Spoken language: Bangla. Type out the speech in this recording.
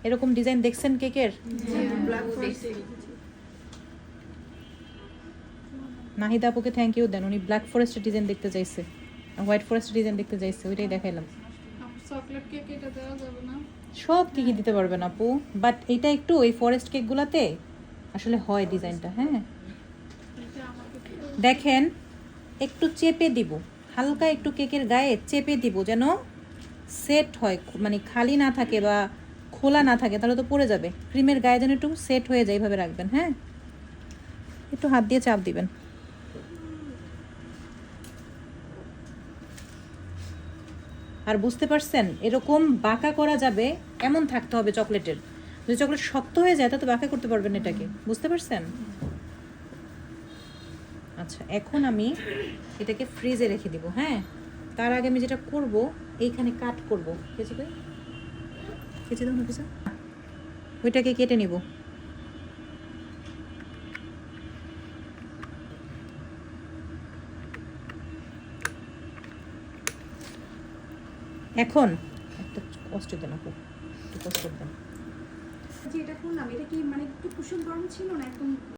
এরকম ডিজাইন দেখছেন কেকের? নাহিদা আপুকে থ্যাংক ইউ দেন, উনি ব্ল্যাক ফরেস্টের ডিজাইন দেখতে চাইছে, হোয়াইট ফরেস্টের ডিজাইন দেখতে চাইছে, ওইটাই দেখাইলাম। চকলেট কেক এটা দেওয়া যাবে না? সব কেকই দিতে পারবেন আপু, বাট এটা একটু ওই ফরেস্ট কেকগুলোতে আসলে হয় ডিজাইনটা। হ্যাঁ এটা আমাকে দেখেন, একটু চেপে দিব, হালকা একটু কেকের গায়ে চেপে দিব যেন সেট হয়, মানে খালি না থাকে বা খোলা না থাকে, তাহলে তো পড়ে যাবে। ক্রিমের গায়ে যেন একটু সেট হয়ে যায়, এইভাবে রাখবেন। হ্যাঁ, একটু হাত দিয়ে চাপ দিবেন। আর বুঝতে পারছেন, এরকম বাঁকা করা যাবে এমন থাকতে হবে চকলেটের। যদি চকলেট শক্ত হয়ে যায় তা তো বাঁকা করতে পারবেন এটাকে, বুঝতে পারছেন? আচ্ছা, এখন আমি এটাকে ফ্রিজে রেখে দিব। হ্যাঁ, তার আগে আমি যেটা করব, এইখানে কাট করব। কেচি কই? কেচি দাও না পিসা। ওইটাকে কেটে নিব। এখন একটা কষ্ট দেন আপু, একটু কষ্ট দেন। যে এটা করলাম, এটা কি মানে একটু কুসুম গরম ছিল না একদম?